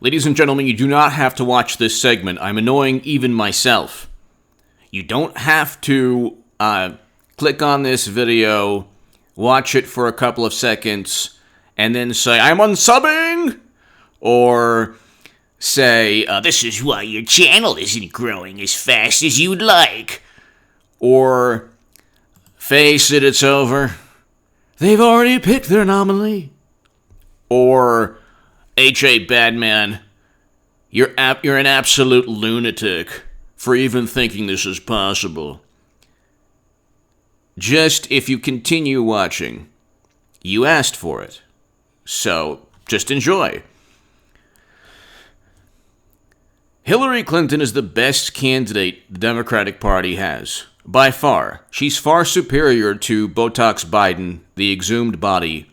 Ladies and gentlemen, you do not have to watch this segment. I'm annoying even myself. You don't have to click on this video, watch it for a couple of seconds, and then say, I'm unsubbing! Or say, this is why your channel isn't growing as fast as you'd like. Or, face it, it's over. They've already picked their nominee. Or, H.A. Badman, you're an absolute lunatic for even thinking this is possible. Just if you continue watching, you asked for it. So, just enjoy. Hillary Clinton is the best candidate the Democratic Party has. By far. She's far superior to Botox Biden, the exhumed body,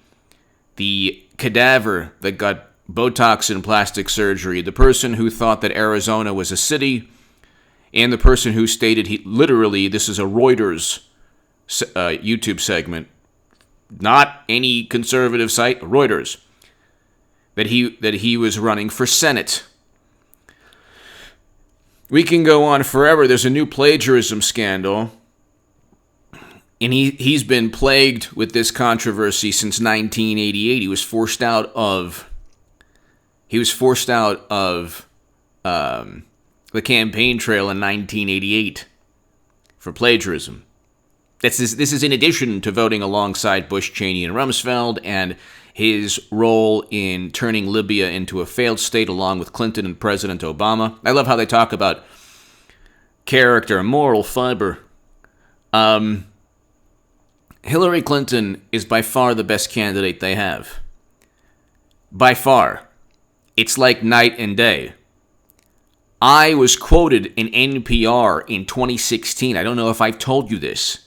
the cadaver that got Botox and plastic surgery, the person who thought that Arizona was a city, and the person who stated this is a Reuters YouTube segment, not any conservative site, Reuters, that he was running for Senate. We can go on forever. There's a new plagiarism scandal, and he's been plagued with this controversy since 1988. He was forced out of the campaign trail in 1988 for plagiarism. This is in addition to voting alongside Bush, Cheney, and Rumsfeld, and his role in turning Libya into a failed state along with Clinton and President Obama. I love how they talk about character and moral fiber. Hillary Clinton is by far the best candidate they have. By far. It's like night and day. I was quoted in NPR in 2016. I don't know if I've told you this.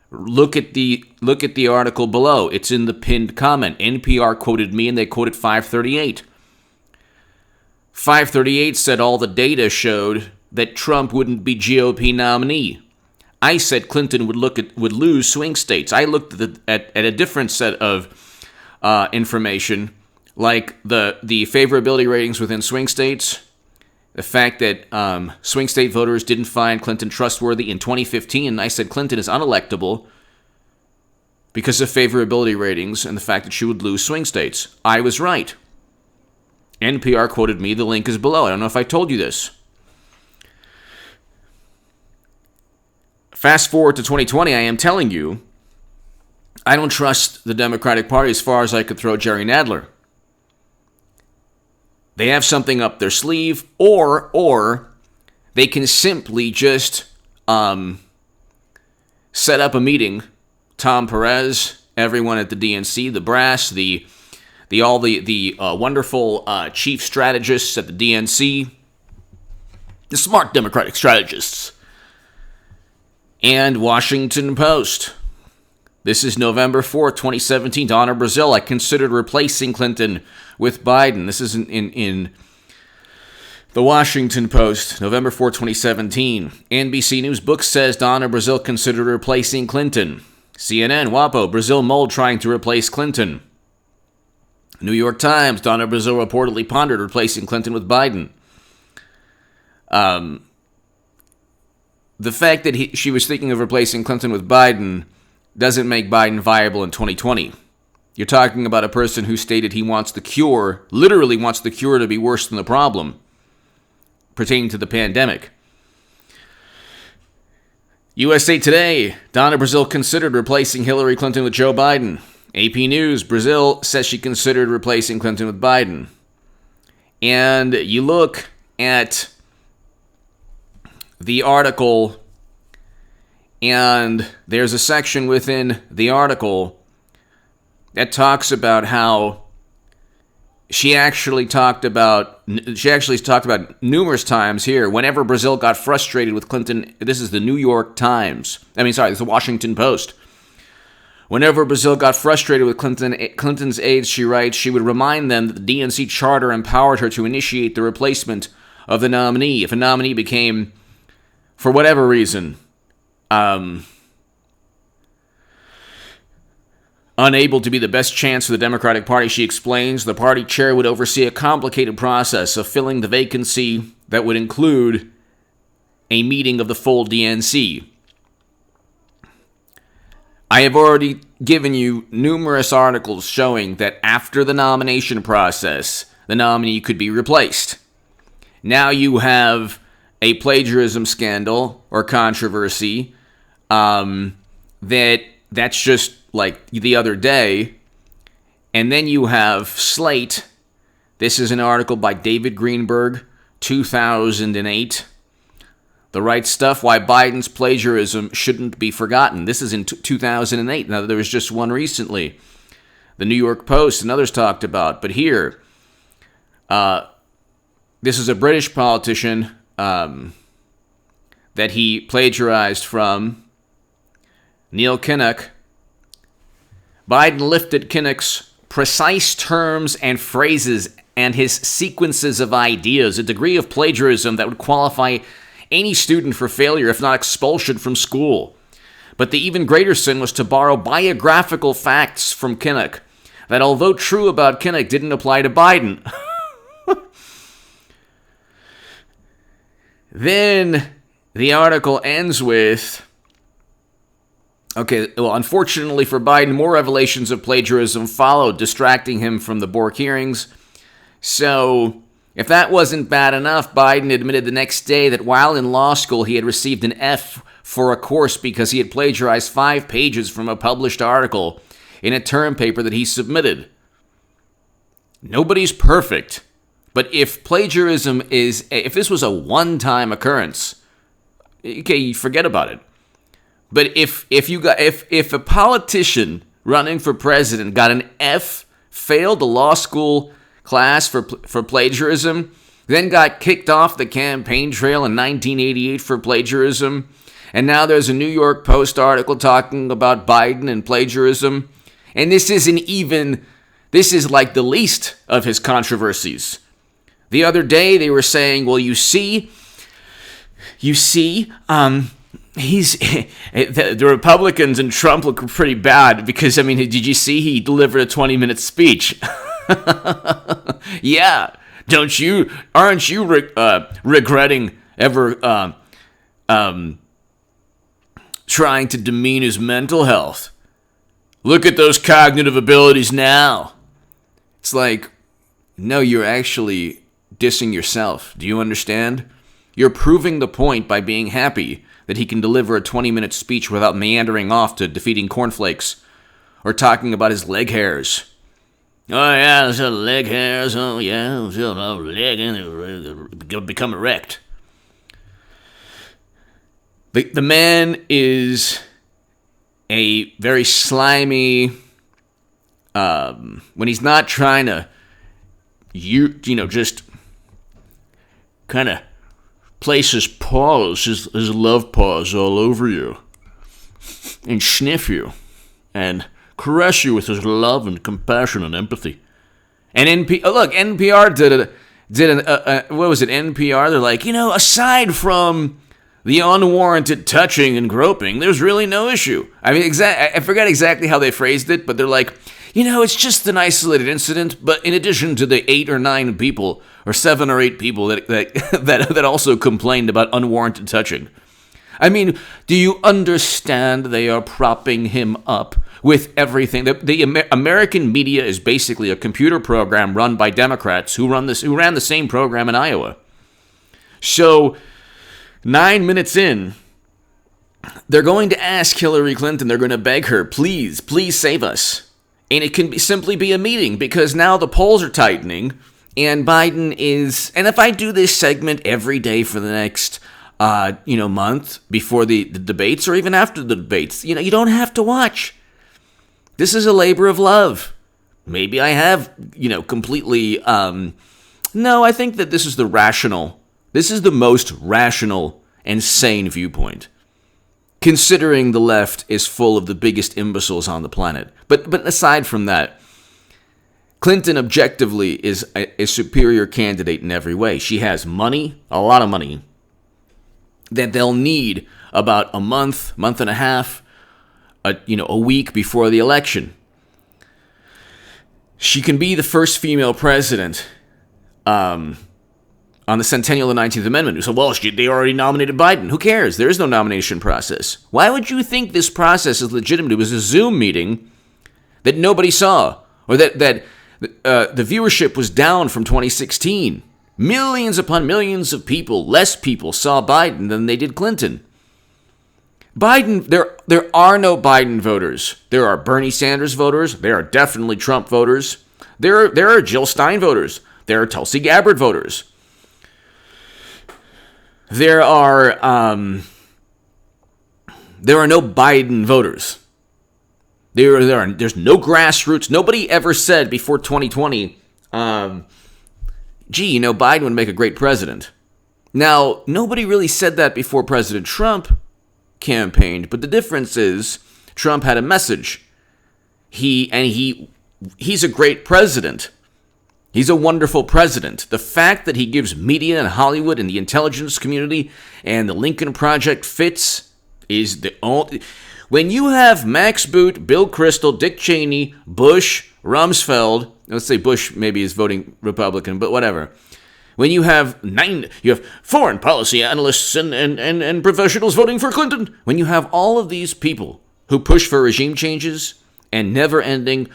Look at the article below. It's in the pinned comment. NPR quoted me, and they quoted 538. 538 said all the data showed that Trump wouldn't be GOP nominee. I said Clinton would lose swing states. I looked at a different set of information, like the favorability ratings within swing states. The fact that swing state voters didn't find Clinton trustworthy in 2015, I said Clinton is unelectable because of favorability ratings and the fact that she would lose swing states. I was right. NPR quoted me. The link is below. I don't know if I told you this. Fast forward to 2020, I am telling you, I don't trust the Democratic Party as far as I could throw Jerry Nadler. They have something up their sleeve, or they can simply just set up a meeting. Tom Perez, everyone at the DNC, the brass, the wonderful chief strategists at the DNC, the smart Democratic strategists, and Washington Post. This is November 4th, 2017. Donna Brazil, I considered replacing Clinton with Biden. This is in the Washington Post, November 4th, 2017. NBC News book says Donna Brazil considered replacing Clinton. CNN, WAPO, Brazil mold trying to replace Clinton. New York Times, Donna Brazil reportedly pondered replacing Clinton with Biden. The fact that she was thinking of replacing Clinton with Biden doesn't make Biden viable in 2020. You're talking about a person who stated he wants the cure, literally wants the cure to be worse than the problem pertaining to the pandemic. USA Today, Donna Brazil considered replacing Hillary Clinton with Joe Biden. AP News, Brazil says she considered replacing Clinton with Biden. And you look at the article, and there's a section within the article that talks about how she actually talked about numerous times here, whenever Brazil got frustrated with Clinton. This is the New York Times. This is the Washington Post. Whenever Brazil got frustrated with Clinton's aides, she writes, she would remind them that the DNC charter empowered her to initiate the replacement of the nominee. If a nominee became, for whatever reason, Unable to be the best chance for the Democratic Party, she explains, the party chair would oversee a complicated process of filling the vacancy that would include a meeting of the full DNC. I have already given you numerous articles showing that after the nomination process, the nominee could be replaced. Now you have a plagiarism scandal or controversy that's just like the other day. And then you have Slate. This is an article by David Greenberg, 2008. The Right Stuff, Why Biden's Plagiarism Shouldn't Be Forgotten. This is in 2008. Now, there was just one recently. The New York Post and others talked about. But here, this is a British politician that he plagiarized from, Neil Kinnock. Biden lifted Kinnock's precise terms and phrases and his sequences of ideas, a degree of plagiarism that would qualify any student for failure, if not expulsion from school. But the even greater sin was to borrow biographical facts from Kinnock that, although true about Kinnock, didn't apply to Biden. Then the article ends with, okay, well, unfortunately for Biden, more revelations of plagiarism followed, distracting him from the Bork hearings. So, if that wasn't bad enough, Biden admitted the next day that while in law school, he had received an F for a course because he had plagiarized 5 pages from a published article in a term paper that he submitted. Nobody's perfect, but if plagiarism if this was a one-time occurrence, okay, forget about it. But if a politician running for president got an F, failed a law school class for plagiarism, then got kicked off the campaign trail in 1988 for plagiarism, and now there's a New York Post article talking about Biden and plagiarism, and this is like the least of his controversies. The other day they were saying, well, you see, the Republicans and Trump look pretty bad because, I mean, did you see he delivered a 20-minute speech? Yeah, aren't you regretting ever trying to demean his mental health? Look at those cognitive abilities now. It's like, no, you're actually dissing yourself. Do you understand? You're proving the point by being happy that he can deliver a 20-minute speech without meandering off to defeating cornflakes or talking about his leg hairs. Oh, yeah, those leg hairs. Oh, yeah, those leg and become erect. The man is a very slimy, when he's not trying to, just kind of place his paws, his love paws all over you and sniff you and caress you with his love and compassion and empathy. And NPR did what was it, NPR? They're like, aside from the unwarranted touching and groping, there's really no issue. I mean, I forgot exactly how they phrased it, but they're like, it's just an isolated incident, but in addition to the 8 or 9 people, or 7 or 8 people that also complained about unwarranted touching. I mean, do you understand they are propping him up with everything? The American media is basically a computer program run by Democrats who ran the same program in Iowa. So, 9 minutes in, they're going to ask Hillary Clinton, they're going to beg her, please save us. And it can simply be a meeting, because now the polls are tightening, and Biden is, and if I do this segment every day for the next, month before the debates, or even after the debates, you don't have to watch. This is a labor of love. Maybe I have, completely, no, I think that this is the most rational and sane viewpoint, considering the left is full of the biggest imbeciles on the planet. But aside from that, Clinton objectively is a superior candidate in every way. She has money, a lot of money, that they'll need about a month and a half, a week before the election. She can be the first female president on the centennial of the 19th Amendment. So, well, they already nominated Biden. Who cares? There is no nomination process. Why would you think this process is legitimate? It was a Zoom meeting that nobody saw, or that the viewership was down from 2016. Millions upon millions of people, less people, saw Biden than they did Clinton. Biden, there are no Biden voters. There are Bernie Sanders voters. There are definitely Trump voters. There are Jill Stein voters. There are Tulsi Gabbard voters. There are no Biden voters. There's no grassroots. Nobody ever said before 2020, gee, Biden would make a great president. Now, nobody really said that before President Trump campaigned, but the difference is Trump had a message. He's a great president. He's a wonderful president. The fact that he gives media and Hollywood and the intelligence community and the Lincoln Project fits is the only... When you have Max Boot, Bill Kristol, Dick Cheney, Bush, Rumsfeld, let's say Bush maybe is voting Republican, but whatever. When you have foreign policy analysts and professionals voting for Clinton. When you have all of these people who push for regime changes and never-ending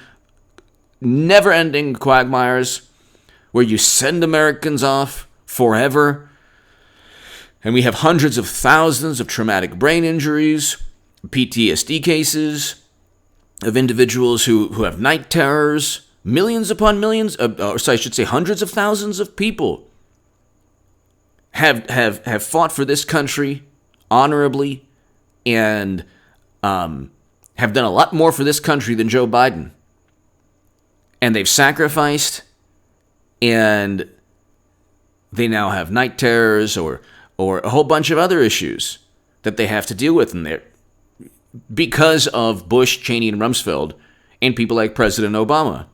quagmires where you send Americans off forever, and we have hundreds of thousands of traumatic brain injuries, PTSD cases of individuals who have night terrors, millions upon millions, hundreds of thousands of people have fought for this country honorably and have done a lot more for this country than Joe Biden. And they've sacrificed, and they now have night terrors or a whole bunch of other issues that they have to deal with in there because of Bush, Cheney, and Rumsfeld and people like President Obama.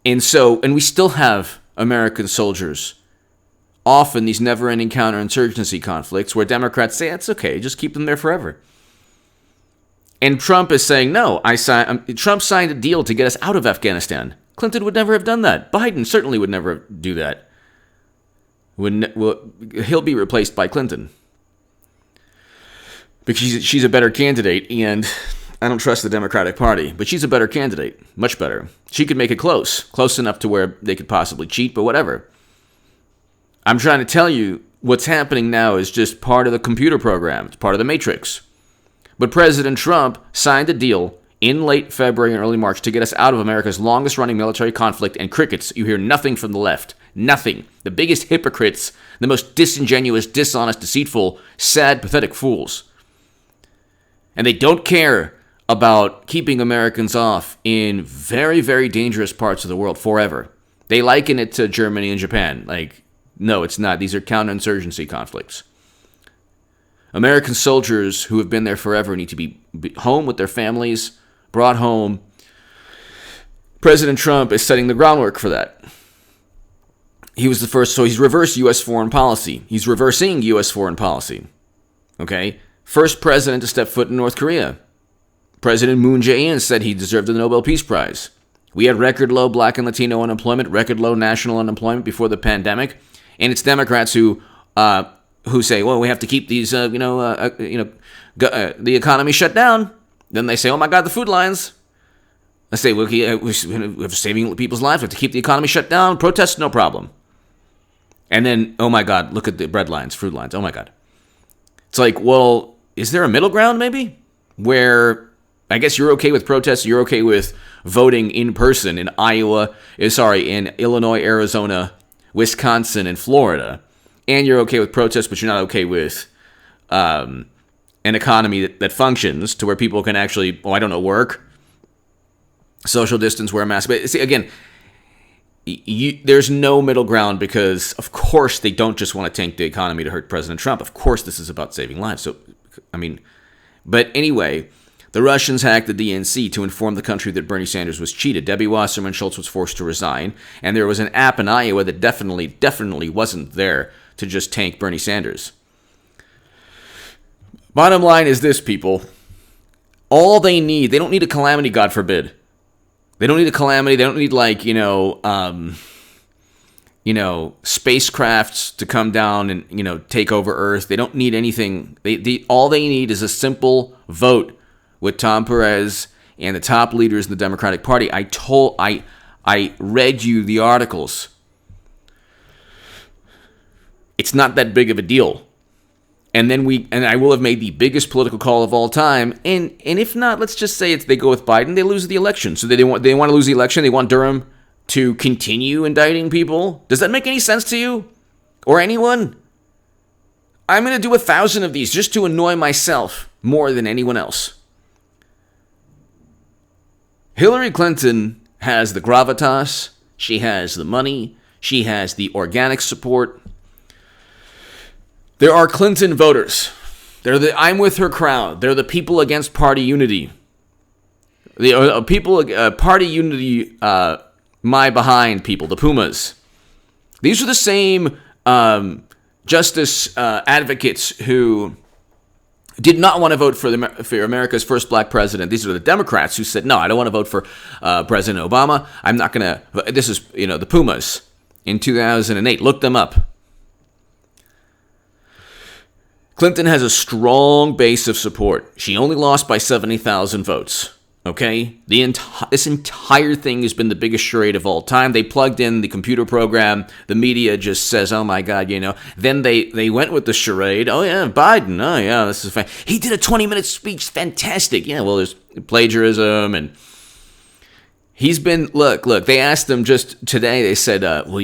And we still have American soldiers off in these never-ending counterinsurgency conflicts where Democrats say, it's okay, just keep them there forever. And Trump is saying, no, Trump signed a deal to get us out of Afghanistan. Clinton would never have done that. Biden certainly would never do that. He'll be replaced by Clinton. Because she's a better candidate, and I don't trust the Democratic Party, but she's a better candidate, much better. She could make it close enough to where they could possibly cheat, but whatever. I'm trying to tell you, what's happening now is just part of the computer program. It's part of the matrix. But President Trump signed a deal in late February and early March to get us out of America's longest-running military conflict, and crickets. You hear nothing from the left. Nothing. The biggest hypocrites, the most disingenuous, dishonest, deceitful, sad, pathetic fools. And they don't care about keeping Americans off in very, very dangerous parts of the world forever. They liken it to Germany and Japan. No, it's not. These are counterinsurgency conflicts. American soldiers who have been there forever need to be home with their families, brought home. President Trump is setting the groundwork for that. He was the first, so he's reversed U.S. foreign policy. He's reversing U.S. foreign policy. Okay? First president to step foot in North Korea. President Moon Jae-in said he deserved the Nobel Peace Prize. We had record low black and Latino unemployment, record low national unemployment before the pandemic, and it's Democrats who say, well, we have to keep these, the economy shut down. Then they say, oh my God, the food lines. I say, well, we're saving people's lives. We have to keep the economy shut down. Protests, no problem. And then, oh my God, look at the bread lines, food lines. Oh my God. It's like, well, is there a middle ground maybe? Where I guess you're okay with protests, you're okay with voting in person in in Illinois, Arizona, Wisconsin, and Florida. And you're okay with protests, but you're not okay with an economy that functions to where people can actually, work, social distance, wear a mask. But see, again, there's no middle ground because, of course, they don't just want to tank the economy to hurt President Trump. Of course, this is about saving lives. But anyway, the Russians hacked the DNC to inform the country that Bernie Sanders was cheated. Debbie Wasserman Schultz was forced to resign, and there was an app in Iowa that definitely wasn't there to just tank Bernie Sanders. Bottom line is this, people. All they don't need a calamity, God forbid. They don't need a calamity. They don't need spacecrafts to come down and take over Earth. They don't need anything. All they need is a simple vote with Tom Perez and the top leaders in the Democratic Party. I read you the articles. It's not that big of a deal. And I will have made the biggest political call of all time. And if not, let's just say they go with Biden, they lose the election. So they want to lose the election. They want Durham to continue indicting people. Does that make any sense to you or anyone? I'm going to do 1,000 of these just to annoy myself more than anyone else. Hillary Clinton has the gravitas. She has the money. She has the organic support. There are Clinton voters. They're the I'm with her crowd. They're the people against party unity. The party unity, my behind people, the Pumas. These are the same justice advocates who did not want to vote for America's first black president. These are the Democrats who said, no, I don't want to vote for President Obama. I'm not going to. This is, the Pumas in 2008. Look them up. Clinton has a strong base of support. She only lost by 70,000 votes. Okay? This entire thing has been the biggest charade of all time. They plugged in the computer program. The media just says, oh my God, Then they went with the charade. Oh yeah, Biden. Oh yeah, this is fine. He did a 20-minute speech. Fantastic. Yeah, well, there's plagiarism. And he's been, look, they asked him just today. They said, well,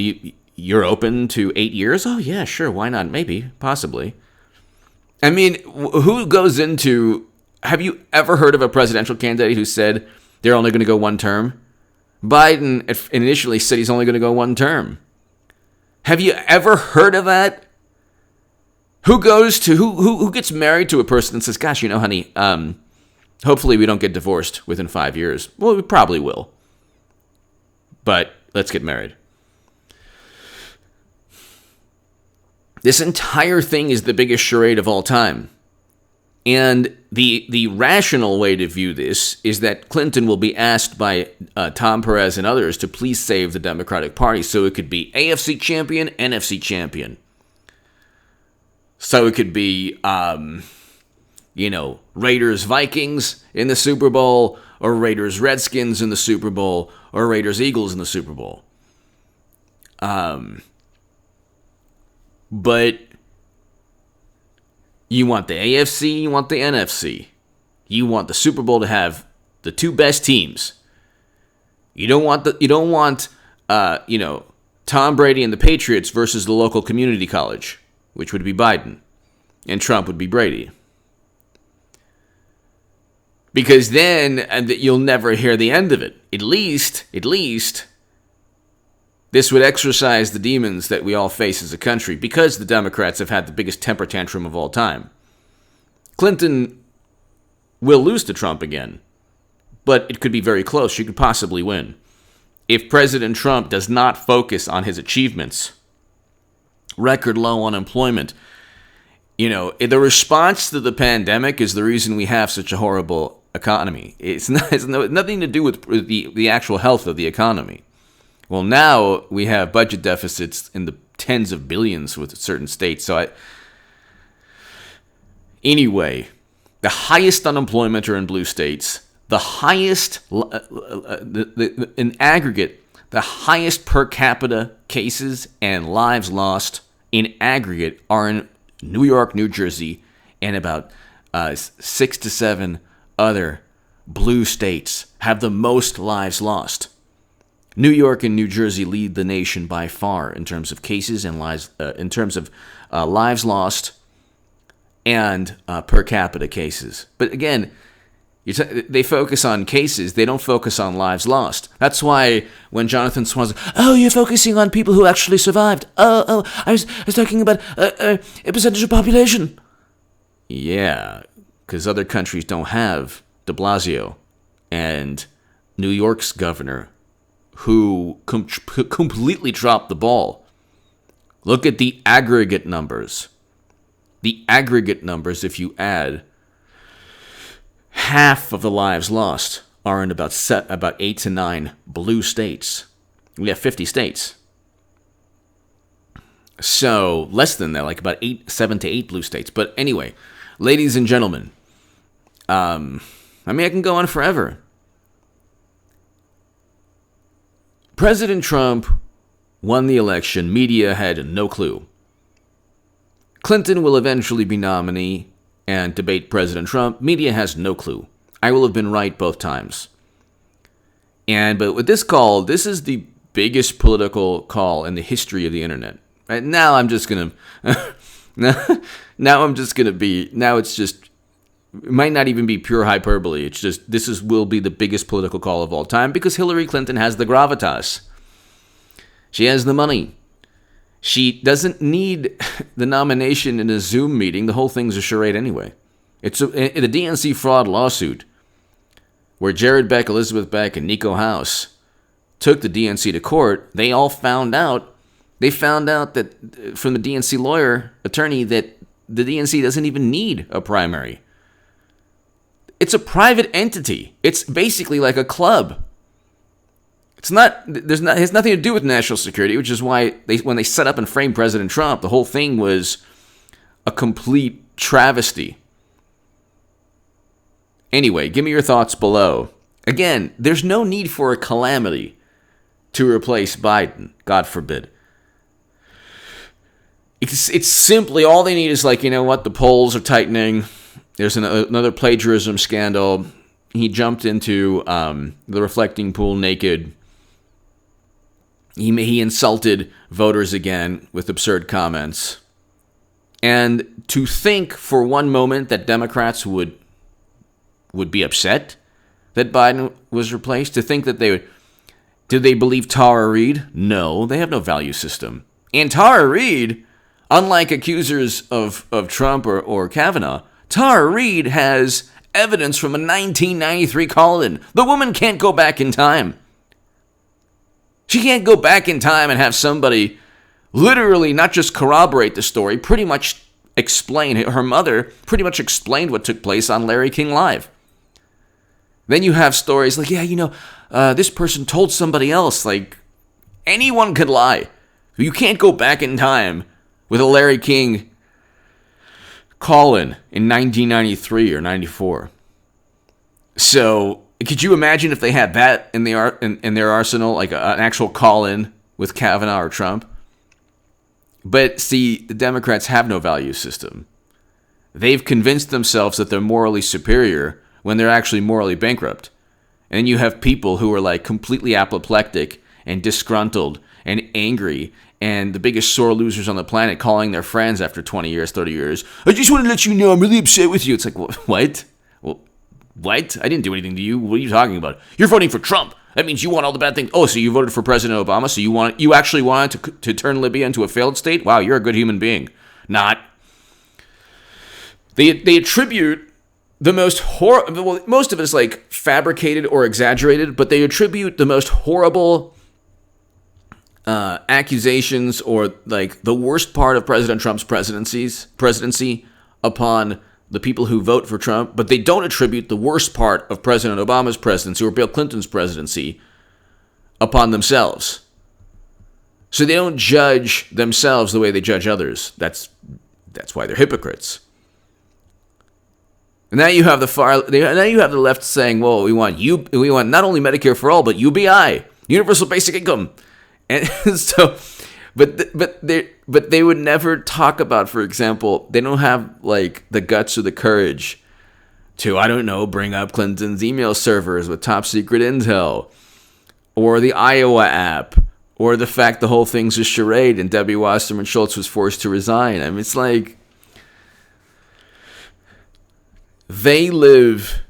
you're open to 8 years? Oh yeah, sure. Why not? Maybe, possibly. I mean, who goes into... Have you ever heard of a presidential candidate who said they're only going to go one term? Biden initially said he's only going to go one term. Have you ever heard of that? Who gets married to a person and says, gosh, honey, hopefully we don't get divorced within 5 years. Well, we probably will. But let's get married. This entire thing is the biggest charade of all time. And the rational way to view this is that Clinton will be asked by Tom Perez and others to please save the Democratic Party. So it could be AFC champion, NFC champion. So it could be, Raiders Vikings in the Super Bowl, or Raiders Redskins in the Super Bowl, or Raiders Eagles in the Super Bowl. But you want the AFC, you want the NFC. You want the Super Bowl to have the two best teams. You don't want Tom Brady and the Patriots versus the local community college, which would be Biden, and Trump would be Brady. Because then you'll never hear the end of it. At least this would exorcise the demons that we all face as a country, because the Democrats have had the biggest temper tantrum of all time. Clinton will lose to Trump again, but it could be very close. She could possibly win. If President Trump does not focus on his achievements, record low unemployment, the response to the pandemic is the reason we have such a horrible economy. It's nothing to do with the actual health of the economy. Well, now we have budget deficits in the tens of billions with certain states. Anyway, the highest unemployment are in blue states. The highest, in aggregate, the highest per capita cases and lives lost in aggregate are in New York, New Jersey, and about 6 to 7 other blue states have the most lives lost. New York and New Jersey lead the nation by far in terms of cases and lives, lives lost and per capita cases. But again, they focus on cases. They don't focus on lives lost. That's why when Jonathan Swanson, you're focusing on people who actually survived. I was talking about a percentage of population. Yeah, because other countries don't have de Blasio and New York's governor, who completely dropped the ball. Look at the aggregate numbers. The aggregate numbers, if you add half of the lives lost are in about 8 to 9 blue states. We have 50 states. So less than that, like about 7 to 8 blue states. But anyway, ladies and gentlemen, I can go on forever. President Trump won the election. Media had no clue. Clinton will eventually be nominee and debate President Trump. Media has no clue. I will have been right both times. But with this call, this is the biggest political call in the history of the internet. Right now, I'm just gonna. Now it's just. It might not even be pure hyperbole. It's just will be the biggest political call of all time because Hillary Clinton has the gravitas. She has the money. She doesn't need the nomination in a Zoom meeting. The whole thing's a charade anyway. It's a DNC fraud lawsuit where Jared Beck, Elizabeth Beck, and Nico House took the DNC to court. They all found out. They found out that from the DNC attorney that the DNC doesn't even need a primary. It's a private entity. It's basically like a club. It has nothing to do with national security, which is why when they set up and framed President Trump, the whole thing was a complete travesty. Anyway, give me your thoughts below. Again, there's no need for a calamity to replace Biden. God forbid. It's simply all they need is the polls are tightening. There's another plagiarism scandal. He jumped into the reflecting pool naked. He insulted voters again with absurd comments. And to think for one moment that Democrats would be upset that Biden was replaced, to think that they would... Did they believe Tara Reade? No, they have no value system. And Tara Reade, unlike accusers of Trump or Kavanaugh, Tara Reade has evidence from a 1993 call-in. The woman can't go back in time. She can't go back in time and have somebody literally not just corroborate the story, pretty much explain. Her mother pretty much explained what took place on Larry King Live. Then you have stories like, this person told somebody else. Like, anyone could lie. You can't go back in time with a Larry King call-in in 1993 or 94. So, could you imagine if they had that in their arsenal, like an actual call-in with Kavanaugh or Trump? But see, the Democrats have no value system. They've convinced themselves that they're morally superior when they're actually morally bankrupt. And you have people who are completely apoplectic and disgruntled and angry and the biggest sore losers on the planet calling their friends after 20 years, 30 years. I just want to let you know I'm really upset with you. It's like, what? Well, what? I didn't do anything to you. What are you talking about? You're voting for Trump. That means you want all the bad things. Oh, so you voted for President Obama? So you actually wanted to turn Libya into a failed state? Wow, you're a good human being. Not. They attribute the most horrible... most of it is fabricated or exaggerated, but they attribute the most horrible accusations or the worst part of President Trump's presidency upon the people who vote for Trump, but they don't attribute the worst part of President Obama's presidency or Bill Clinton's presidency upon themselves. So they don't judge themselves the way they judge others. That's why they're hypocrites. And now you have the left saying, "Well, we want not only Medicare for all, but UBI, Universal Basic Income." And so, but they would never talk about, for example, they don't have the guts or the courage to, bring up Clinton's email servers with top secret intel, or the Iowa app, or the fact the whole thing's a charade and Debbie Wasserman Schultz was forced to resign. I mean, it's they live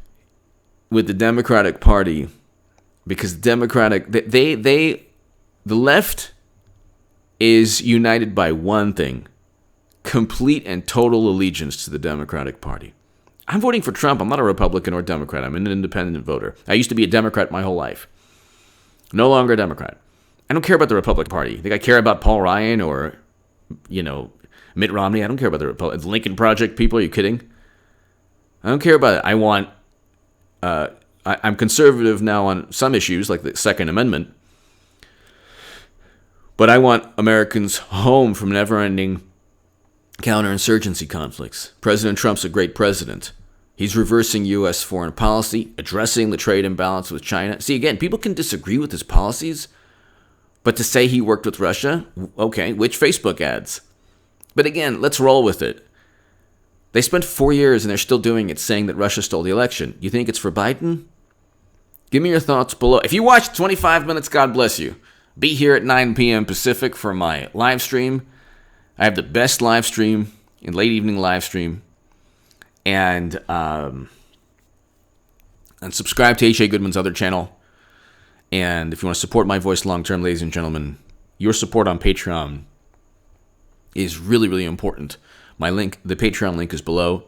with the Democratic Party because the left is united by one thing: complete and total allegiance to the Democratic Party. I'm voting for Trump. I'm not a Republican or Democrat. I'm an independent voter. I used to be a Democrat my whole life. No longer a Democrat. I don't care about the Republican Party. Think I care about Paul Ryan or, Mitt Romney? I don't care about the Lincoln Project people. Are you kidding? I don't care about it. I I'm conservative now on some issues, like the Second Amendment. But I want Americans home from never-ending counterinsurgency conflicts. President Trump's a great president. He's reversing U.S. foreign policy, addressing the trade imbalance with China. See, again, people can disagree with his policies, but to say he worked with Russia, okay, which Facebook ads? But again, let's roll with it. They spent 4 years and they're still doing it, saying that Russia stole the election. You think it's for Biden? Give me your thoughts below. If you watched 25 minutes, God bless you. Be here at 9 p.m. Pacific for my live stream. I have the best live stream, in late evening live stream. And subscribe to H.A. Goodman's other channel. And if you want to support my voice long term, ladies and gentlemen, your support on Patreon is really, really important. My link, the Patreon link, is below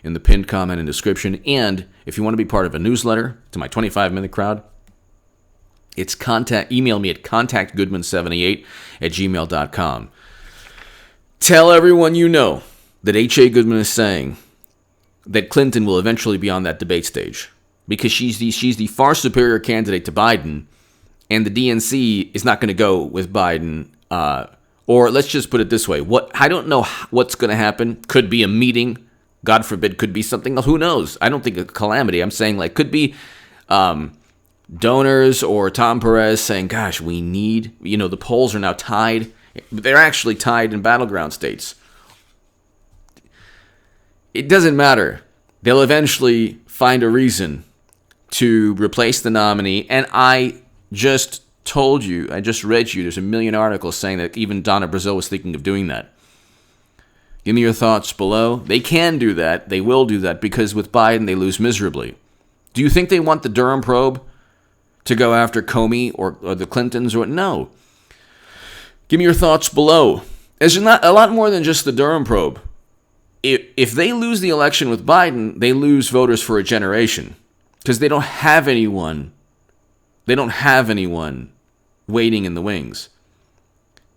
in the pinned comment and description. And if you want to be part of a newsletter to my 25-minute crowd, it's email me at contactgoodman78@gmail.com. Tell everyone you know that H.A. Goodman is saying that Clinton will eventually be on that debate stage because she's the far superior candidate to Biden, and the DNC is not going to go with Biden. Or let's just put it this way: I don't know what's going to happen. Could be a meeting, God forbid. Could be something else. Who knows? I don't think a calamity. I'm saying could be donors or Tom Perez saying, "Gosh, we need." The polls are now tied. They're actually tied in battleground states. It doesn't matter. They'll eventually find a reason to replace the nominee. And I just told you, I just read you, there's a million articles saying that even Donna Brazil was thinking of doing that. Give me your thoughts below. They can do that. They will do that because with Biden, they lose miserably. Do you think they want the Durham probe to go after Comey or the Clintons? No. Give me your thoughts below. There's not a lot more than just the Durham probe. If they lose the election with Biden, they lose voters for a generation because they don't have anyone. They don't have anyone waiting in the wings.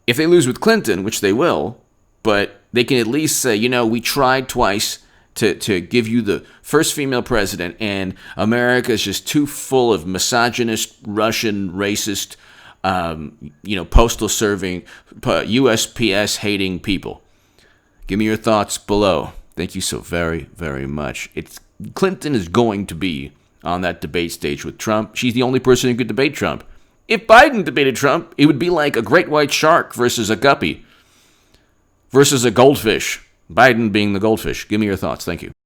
If they lose with Clinton, which they will, but they can at least say, we tried twice to give you the first female president, and America is just too full of misogynist, Russian, racist, postal serving, USPS hating people. Give me your thoughts below. Thank you so very, very much. Clinton is going to be on that debate stage with Trump. She's the only person who could debate Trump. If Biden debated Trump, it would be like a great white shark versus a guppy versus a goldfish. Biden being the goldfish. Give me your thoughts. Thank you.